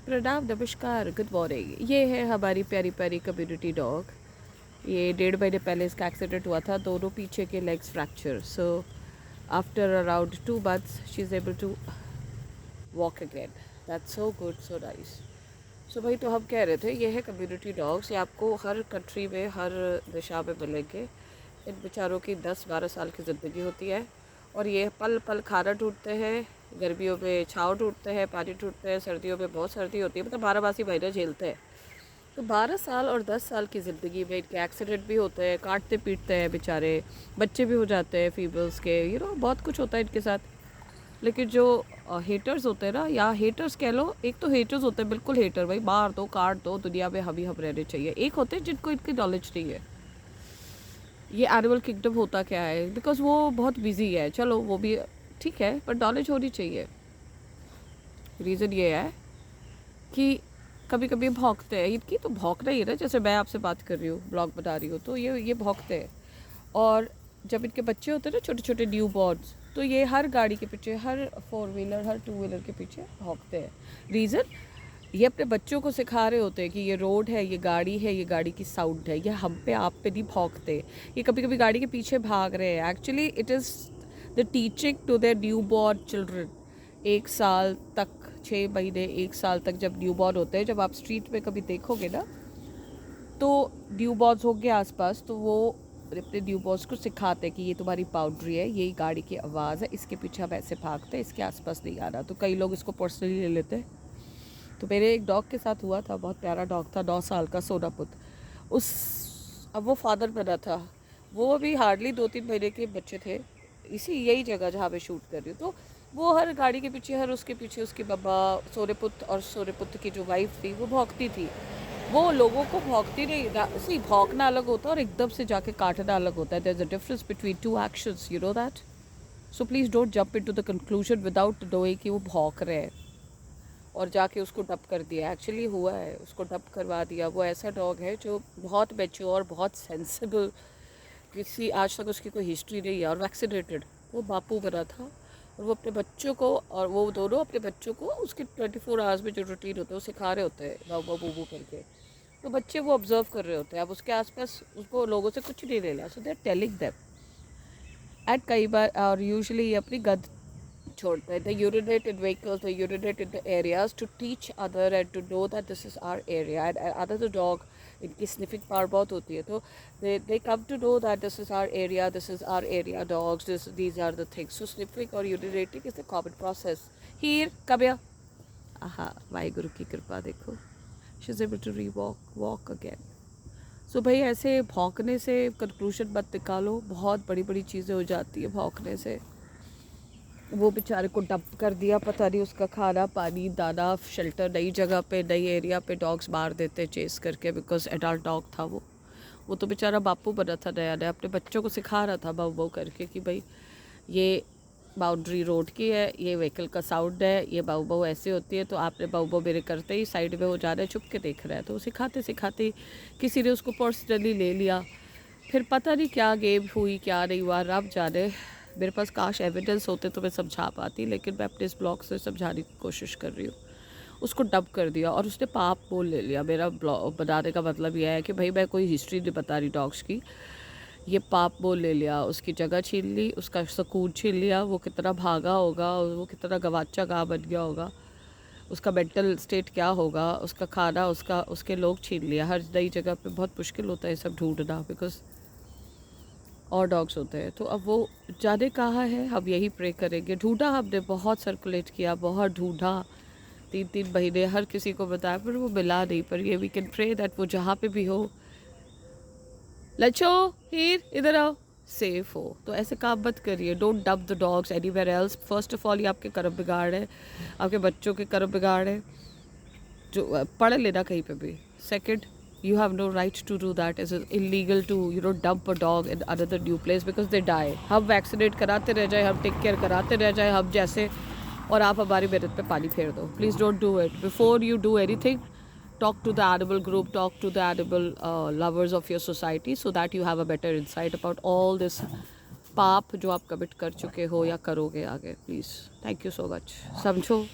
प्रणाम, नमस्कार, good morning. ये है हमारी प्यारी प्यारी कम्युनिटी डॉग। ये 1.5 महीने पहले इसका एक्सीडेंट हुआ था, दोनों पीछे के legs fracture. So after around 2 months she is able to walk again. That's so good, so nice. So भाई, तो हम कह रहे थे ये है कम्युनिटी डॉग्स। ये आपको हर कंट्री में, हर दिशा में मिलेंगे। इन बेचारों की 10-12 साल की ज़िंदगी होती है और ये पल पल खाना ढूंढते हैं। गर्मियों में छाँव ढूंढते हैं, पानी ढूंढते हैं, सर्दियों में बहुत सर्दी होती है, मतलब 12 महीने झेलते हैं। तो 12 साल और 10 साल की ज़िंदगी में इनके एक्सीडेंट भी होते हैं, काटते पीटते हैं बेचारे, बच्चे भी हो जाते हैं फीमेल्स के, बहुत कुछ होता है इनके साथ। लेकिन जो हेटर्स होते हैं ना, या हेटर्स कह लो, एक तो हेटर्स होते हैं बिल्कुल हेटर, भाई मार दो काट दो, दुनिया में हम ही हम रहने चाहिए। एक होते हैं जिनको इनकी नॉलेज नहीं है ये एनिमल किंगडम होता क्या है, बिकॉज वो बहुत बिजी है। चलो वो भी ठीक है, पर नॉलेज होनी चाहिए। रीज़न ये है कि कभी कभी भौंकते हैं। इनकी तो भौंकना ही है ना, जैसे मैं आपसे बात कर रही हूँ, ब्लॉग बता रही हूँ, तो ये भौंकते हैं। और जब इनके बच्चे होते हैं ना, छोटे छोटे न्यू बॉर्न्स, तो ये हर गाड़ी के पीछे, हर 4 व्हीलर, हर 2 व्हीलर के पीछे भौंकते हैं। रीज़न, ये अपने बच्चों को सिखा रहे होते हैं कि ये रोड है, ये गाड़ी है, ये गाड़ी की साउंड है, ये हम पे आप पे नहीं भौंकते। ये कभी कभी गाड़ी के पीछे भाग रहे हैं। Actually it is the teaching to their newborn children. 1 साल तक, 6 महीने, 1 साल तक जब न्यू बॉर्न होते हैं, जब आप स्ट्रीट में कभी देखोगे ना, तो न्यू बॉर्न्स होंगे आसपास, तो वो अपने न्यू बॉर्न्स को सिखाते हैं कि ये तुम्हारी बाउंड्री है, यही गाड़ी की आवाज़ है, इसके पीछे हम ऐसे भागते हैं, इसके आसपास नहीं आना। तो कई लोग इसको पर्सनली ले लेते हैं। तो मेरे एक डॉग के साथ हुआ था, बहुत प्यारा डॉग था, 9 साल का सोनापुत। उस अब वो फादर बना था, वो भी हार्डली 2-3 महीने के बच्चे थे, इसी यही जगह जहाँ मैं शूट कर रही हूँ। तो वो हर गाड़ी के पीछे, हर उसके पीछे उसकी बब्बा, सोनेपुत, और सोनेपुत की जो वाइफ थी वो भौंकती थी। वो लोगों को भौंकती नहीं, सी भौंकना अलग होता है और एकदम से जाके काटना अलग होता है। There is a difference between two actions, you know that. So please don't jump into the conclusion without knowing कि वो भौंक रहे हैं और जाके उसको डब कर दिया। एक्चुअली हुआ है, उसको डब करवा दिया। वो ऐसा डॉग है जो बहुत मैच्योर, बहुत सेंसिबल, किसी आज तक उसकी कोई हिस्ट्री नहीं है, और वैक्सीनेटेड। वो बापू बना था और वो अपने बच्चों को, और वो दोनों अपने बच्चों को उसके 24 आवर्स में जो रूटीन होता है वो सिखा रहे होते हैं, बाबा बूबू करके। तो बच्चे वो ऑब्जर्व कर रहे होते हैं। अब उसके आसपास उसको लोगों से कुछ नहीं लेना, so they are telling them. And कई बार, और यूजुअली ये अपनी गंद छोड़ते हैं। They urinate in vehicles, they urinate in the areas to teach other and to know that this is our area. And other dog, इनकी sniffing power बहुत होती है, तो they come to know that this is our area, this is our area dogs, these are the things. So sniffing or urinating is the common process. Here, come here. आहा, वाहिगुरु की कृपा देखो, she is able to walk again. सो भाई, ऐसे भौंकने से conclusion मत निकालो, बहुत बड़ी बड़ी चीज़ें हो जाती है भौंकने से। वो बेचारे को डंप कर दिया, पता नहीं उसका खाना पानी दाना शेल्टर, नई जगह पे, नई एरिया पे डॉग्स मार देते चेस करके, बिकॉज एडल्ट डॉग था वो तो बेचारा बापू बना था नया नया, अपने बच्चों को सिखा रहा था बाऊ बाऊ करके कि भाई ये बाउंड्री रोड की है, ये व्हीकल का साउंड है, ये बाऊ बाऊ ऐसे होती है। तो आपने बाऊ बाऊ मेरे करते ही साइड में वो जा रहा है, छुप के देख रहा है। तो सिखाते सिखाते किसी ने उसको पर्सनली ले लिया। फिर पता नहीं क्या गेम हुई, क्या नहीं हुआ, रब जाने। मेरे पास काश एविडेंस होते तो मैं समझा पाती, लेकिन मैं अपने इस ब्लॉग से समझाने की कोशिश कर रही हूँ। उसको डब कर दिया और उसने पाप बोल ले लिया। मेरा ब्लॉग बनाने का मतलब यह है कि भाई मैं कोई हिस्ट्री नहीं बता रही डॉग्स की, ये पाप बोल ले लिया, उसकी जगह छीन ली, उसका सुकून छीन लिया। वो कितना भागा होगा, वो कितना गवाचा गाँव बन गया होगा, उसका मेंटल स्टेट क्या होगा, उसका खाना, उसके लोग छीन लिया। हर नई जगह पे बहुत मुश्किल होता है सब ढूंढना, बिकॉज और डॉग्स होते हैं। तो अब वो जाने कहाँ है, हम यही प्रे करेंगे। ढूंढा हमने, बहुत सर्कुलेट किया, बहुत ढूंढा, 3-3 महीने हर किसी को बताया, पर वो मिला नहीं। पर ये वी कैन प्रे दैट वो जहाँ पे भी हो, लच्छो हीर इधर आओ, सेफ हो। तो ऐसे काम मत करिए। Don't dub the dogs anywhere else. First of all ये आपके कर्म बिगाड़ है, आपके बच्चों के कर्म बिगाड़ है, जो पढ़ लेना कहीं पे भी। Second, you have no right to do that. It's illegal to dump a dog in another new place because they die. हम वैक्सीनेट कराते रह जाए, हम टेक केयर कराते रह जाए हम जैसे, और आप हमारी मेहनत पे पानी फेर दो। Please don't do it. Before you do anything, talk to the animal group, talk to the animal lovers of your society, so that you have a better insight about all this पाप जो आप commit कर चुके हो या करोगे आगे। Please, thank you so much. समझो।